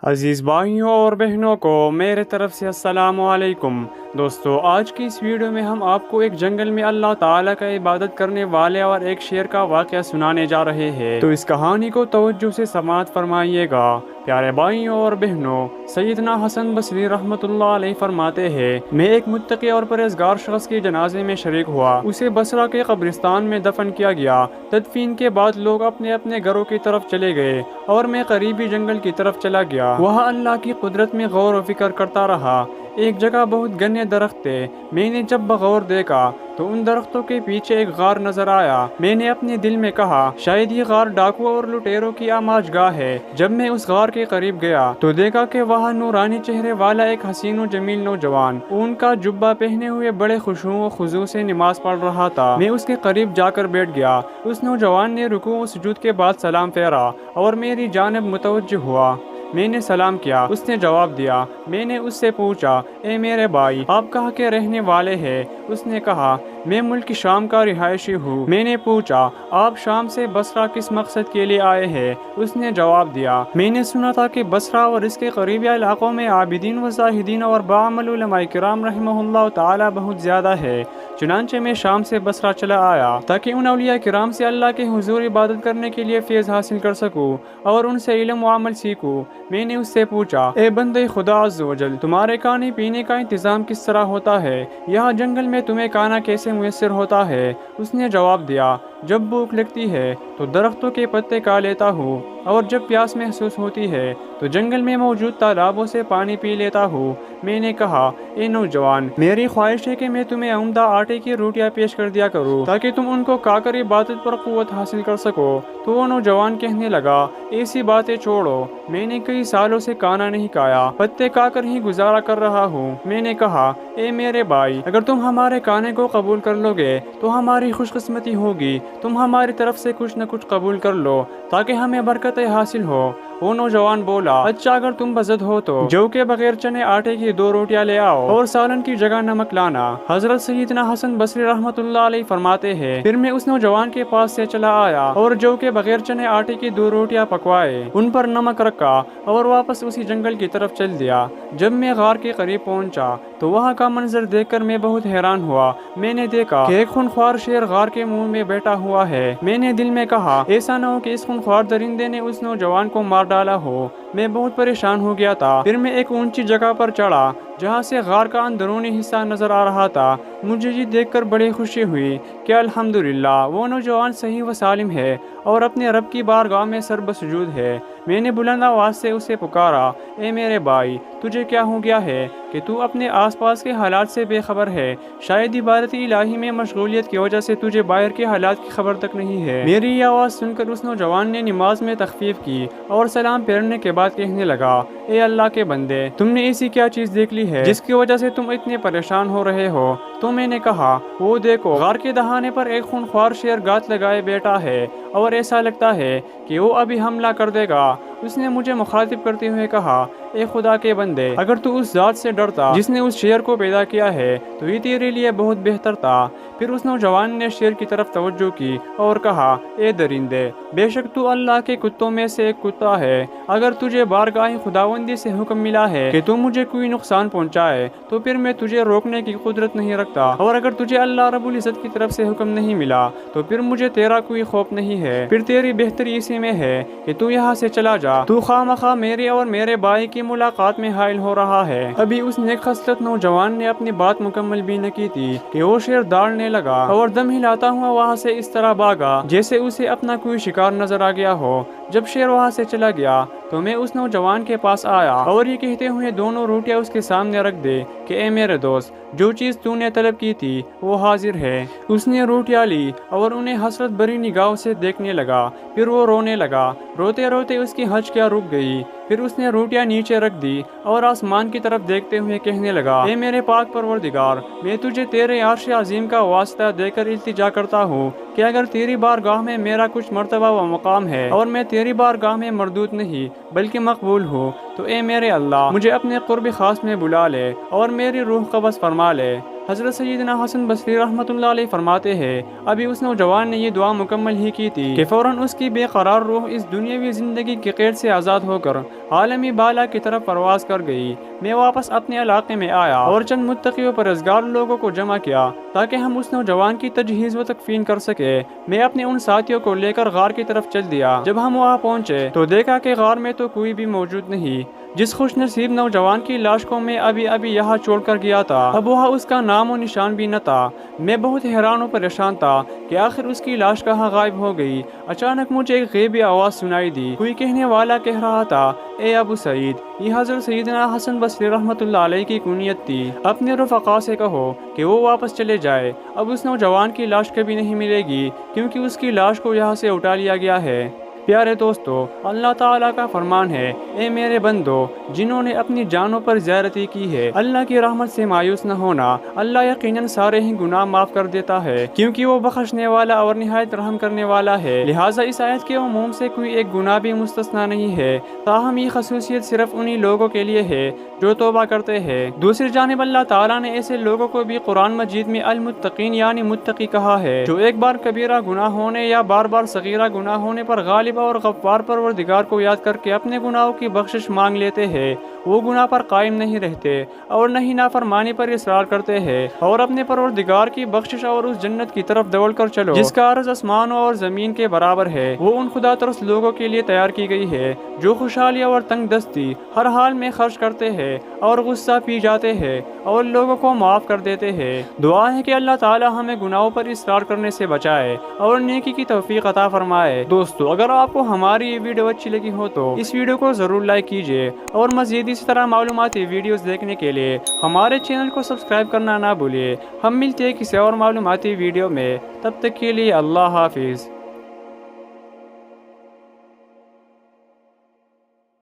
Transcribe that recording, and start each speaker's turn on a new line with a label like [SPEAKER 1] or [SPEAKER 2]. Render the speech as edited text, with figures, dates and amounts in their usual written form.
[SPEAKER 1] عزیز بھائیوں اور بہنوں کو میرے طرف سے السلام علیکم۔ دوستو، آج کی اس ویڈیو میں ہم آپ کو ایک جنگل میں اللہ تعالیٰ کا عبادت کرنے والے اور ایک شیر کا واقعہ سنانے جا رہے ہیں، تو اس کہانی کو توجہ سے سماعت فرمائیے گا۔ پیارے بھائیوں اور بہنوں، سیدنا حسن بصری رحمۃ اللہ علیہ فرماتے ہیں، میں ایک متقی اور پرہیزگار شخص کے جنازے میں شریک ہوا۔ اسے بصرہ کے قبرستان میں دفن کیا گیا۔ تدفین کے بعد لوگ اپنے اپنے گھروں کی طرف چلے گئے اور میں قریبی جنگل کی طرف چلا گیا۔ وہاں اللہ کی قدرت میں غور و فکر کرتا رہا۔ ایک جگہ بہت گھنے درخت تھے۔ میں نے جب بغور دیکھا تو ان درختوں کے پیچھے ایک غار نظر آیا۔ میں نے اپنے دل میں کہا، شاید یہ غار ڈاکو اور لٹیروں کی آماج گاہ ہے۔ جب میں اس غار کے قریب گیا تو دیکھا کہ وہاں نورانی چہرے والا ایک حسین و جمیل نوجوان اون کا جبہ پہنے ہوئے بڑے خشوع و خضوع سے نماز پڑھ رہا تھا۔ میں اس کے قریب جا کر بیٹھ گیا۔ اس نوجوان نے رکوع و سجود کے بعد سلام پھیرا اور میری جانب متوجہ ہوا۔ میں نے سلام کیا، اس نے جواب دیا۔ میں نے اس سے پوچھا، اے میرے بھائی، آپ کہاں کے رہنے والے ہیں؟ اس نے کہا، میں ملک شام کا رہائشی ہوں۔ میں نے پوچھا، آپ شام سے بصرہ کس مقصد کے لیے آئے ہیں؟ اس نے جواب دیا، میں نے سنا تھا کہ بصرہ اور اس کے قریبی علاقوں میں عابدین و زاہدین اور باعمل علماء کرام رحمہ اللہ تعالی بہت زیادہ ہے، چنانچہ میں شام سے بصرہ چلا آیا تاکہ ان اولیاء کرام سے اللہ کے حضور عبادت کرنے کے لیے فیض حاصل کر سکوں اور ان سے علم و عمل سیکھوں۔ میں نے اس سے پوچھا، اے بندے خدا عز و جل، تمہارے کھانے پینے کا انتظام کس طرح ہوتا ہے؟ یہاں جنگل میں تمہیں کھانا کیسے میسر ہوتا ہے؟ اس نے جواب دیا، جب بھوک لگتی ہے تو درختوں کے پتے کھا لیتا ہوں اور جب پیاس محسوس ہوتی ہے تو جنگل میں موجود تالابوں سے پانی پی لیتا ہوں۔ میں نے کہا، اے نوجوان، میری خواہش ہے کہ میں تمہیں عمدہ آٹے کی روٹیاں پیش کر دیا کروں تاکہ تم ان کو کھا کر عبادت پر قوت حاصل کر سکو۔ تو وہ نوجوان کہنے لگا، ایسی باتیں چھوڑو، میں نے کئی سالوں سے کھانا نہیں کھایا، پتے کھا کر ہی گزارا کر رہا ہوں۔ میں نے کہا، اے میرے بھائی، اگر تم ہمارے کھانے کو قبول کر لو گے تو ہماری خوش قسمتی ہوگی، تم ہماری طرف سے کچھ نہ کچھ قبول کر لو تاکہ ہمیں برکتیں حاصل ہو۔ وہ نوجوان بولا، اچھا، اگر تم بزد ہو تو جو کہ بغیر چنے آٹے کی 2 روٹیاں لے آؤ اور سالن کی جگہ نمک لانا۔ حضرت سیدنا حسن بصری رحمۃ اللہ علیہ فرماتے ہیں، پھر میں اس نوجوان کے پاس سے چلا آیا اور جو کہ بغیر چنے آٹے کی 2 روٹیاں پکوائے، ان پر نمک رکھا اور واپس اسی جنگل کی طرف چل دیا۔ جب میں غار کے قریب پہنچا تو وہاں کا منظر دیکھ کر میں بہت حیران ہوا۔ میں نے دیکھا کہ ایک خونخوار شیر غار کے منہ میں بیٹھا ہوا ہے۔ میں نے دل میں کہا، ایسا نہ ہو کہ اس خونخوار درندے نے اس نوجوان کو مار ڈالا ہو۔ میں بہت پریشان ہو گیا تھا۔ پھر میں ایک اونچی جگہ پر چڑھا جہاں سے غار کا اندرونی حصہ نظر آ رہا تھا۔ مجھے یہ دیکھ کر بڑی خوشی ہوئی کہ الحمدللہ وہ نوجوان صحیح و سالم ہے اور اپنے رب کی بارگاہ میں سر بسجود ہے۔ میں نے بلند آواز سے اسے پکارا، اے میرے بھائی، تجھے کیا ہو گیا ہے کہ تو اپنے آس پاس کے حالات سے بے خبر ہے؟ شاید عبادت الہی میں مشغولیت کی وجہ سے تجھے باہر کے حالات کی خبر تک نہیں ہے۔ میری یہ آواز سن کر اس نوجوان نے نماز میں تخفیف کی اور سلام پھیرنے کے بعد کہنے لگا، اے اللہ کے بندے، تم نے ایسی کیا چیز دیکھ لی ہے جس کی وجہ سے تم اتنے پریشان ہو رہے ہو؟ تو میں نے کہا، وہ دیکھو، غار کے دہانے پر ایک خونخوار شیر گات لگائے بیٹھا ہے اور ایسا لگتا ہے کہ وہ ابھی حملہ کر دے گا۔ اس نے مجھے مخاطب کرتے ہوئے کہا، اے خدا کے بندے، اگر تو اس ذات سے ڈرتا جس نے اس شیر کو پیدا کیا ہے تو یہ تیرے لیے بہت بہتر تھا۔ پھر اس نوجوان نے شیر کی طرف توجہ کی اور کہا، اے درندے، بے شک تو اللہ کے کتوں میں سے ایک کتا ہے۔ اگر تجھے بارگاہ خداوندی سے حکم ملا ہے کہ تو مجھے کوئی نقصان پہنچائے تو پھر میں تجھے روکنے کی قدرت نہیں رکھتا، اور اگر تجھے اللہ رب العزت کی طرف سے حکم نہیں ملا تو پھر مجھے تیرا کوئی خوف نہیں ہے۔ پھر تیری بہتری اسی میں ہے کہ تو یہاں سے چلا جا، تو خواہ میرے اور میرے بھائی کی ملاقات میں حائل ہو رہا ہے۔ ابھی اس نیک خصلت نوجوان نے اپنی بات مکمل بھی نہ کی تھی کہ وہ شیر دوڑنے لگا اور دم ہلاتا ہوا وہاں سے اس طرح بھاگا جیسے اسے اپنا کوئی شکار نظر آ گیا ہو۔ جب شیر وہاں سے چلا گیا تو میں اس نوجوان کے پاس آیا اور یہ کہتے ہوئے 2 روٹیاں اس کے سامنے رکھ دے کہ اے میرے دوست، جو چیز تو نے طلب کی تھی وہ حاضر ہے۔ اس نے روٹیاں لی اور انہیں حسرت بھری نگاہوں سے دیکھنے لگا۔ پھر وہ رونے لگا، روتے روتے اس کی ہچکیاں رک گئی۔ پھر اس نے روٹیاں نیچے رکھ دی اور آسمان کی طرف دیکھتے ہوئے کہنے لگا، اے میرے پاک پروردگار، میں تجھے تیرے عرش عظیم کا واسطہ دے کر التجا کرتا ہوں کہ اگر تیری بارگاہ میں میرا کچھ مرتبہ و مقام ہے اور میں تیری بارگاہ میں مردود نہیں بلکہ مقبول ہوں، تو اے میرے اللہ، مجھے اپنے قرب خاص میں بلا لے اور میری روح قبض فرما لے۔ حضرت سیدنا حسن بصری رحمۃ اللہ علیہ فرماتے ہیں ابھی اس نوجوان نے یہ دعا مکمل ہی کی تھی کہ فوراً اس کی بے قرار روح اس دنیاوی زندگی کی قید سے آزاد ہو کر عالمی بالا کی طرف پرواز کر گئی۔ میں واپس اپنے علاقے میں آیا اور چند متقی و پرہیزگار لوگوں کو جمع کیا تاکہ ہم اس نوجوان کی تجہیز و تکفین کر سکے۔ میں اپنے ان ساتھیوں کو لے کر غار کی طرف چل دیا۔ جب ہم وہاں پہنچے تو دیکھا کہ غار میں تو کوئی بھی موجود نہیں۔ جس خوش نصیب نوجوان کی لاش کو میں ابھی یہاں چھوڑ کر گیا تھا اب وہاں اس کا نام و نشان بھی نہ تھا۔ میں بہت حیران و پریشان تھا کہ آخر اس کی لاش کہاں غائب ہو گئی۔ اچانک مجھے ایک غیبی آواز سنائی دی۔ کوئی کہنے والا کہہ رہا تھا، اے ابو سعید، یہ حضرت سیدنا حسن بصری رحمۃ اللہ علیہ کی کنیت تھی۔ اپنے رفقا سے کہو کہ وہ واپس چلے جائے۔ اب اس نوجوان کی لاش کبھی نہیں ملے گی کیونکہ اس کی لاش کو یہاں سے اٹھا لیا گیا ہے۔ پیارے دوستو، اللہ تعالیٰ کا فرمان ہے، اے میرے بندو جنہوں نے اپنی جانوں پر زیارتی کی ہے، اللہ کی رحمت سے مایوس نہ ہونا۔ اللہ یقیناً سارے ہی گناہ معاف کر دیتا ہے کیونکہ وہ بخشنے والا اور نہایت رحم کرنے والا ہے۔ لہٰذا اس آیت کے عموم سے کوئی ایک گناہ بھی مستثنا نہیں ہے، تاہم یہ خصوصیت صرف انہی لوگوں کے لیے ہے جو توبہ کرتے ہیں۔ دوسری جانب اللہ تعالیٰ نے ایسے لوگوں کو بھی قرآن مجید میں المتقین یعنی متقی کہا ہے، جو ایک بار کبیرہ گناہ ہونے یا بار بار صغیرہ گناہ ہونے پر غالب اور غفار پروردگار کو یاد کر کے اپنے گناہوں کی بخشش مانگ لیتے ہیں۔ وہ گناہ پر قائم نہیں رہتے اور نہ ہی نافرمانی پر اصرار کرتے ہیں اور اپنے پروردگار کی بخشش اور اس جنت کی طرف دوڑ کر چلو جس کا عرض آسمانوں اور زمین کے برابر ہے۔ وہ ان خدا ترس لوگوں کے لیے تیار کی گئی ہے جو خوشحالی اور تنگ دستی ہر حال میں خرچ کرتے ہیں اور غصہ پی جاتے ہیں اور لوگوں کو معاف کر دیتے ہیں۔ دعا ہے کہ اللہ تعالی ہمیں گناہوں پر اصرار کرنے سے بچائے اور نیکی کی توفیق عطا فرمائے۔ دوستو، اگر آپ کو ہماری یہ ویڈیو اچھی لگی ہو تو اس ویڈیو کو ضرور لائک کیجیے اور مزید اسی طرح معلوماتی ویڈیوز دیکھنے کے لیے ہمارے چینل کو سبسکرائب کرنا نہ بھولیے۔ ہم ملتے ہیں کسی اور معلوماتی ویڈیو میں، تب تک کے لیے اللہ حافظ۔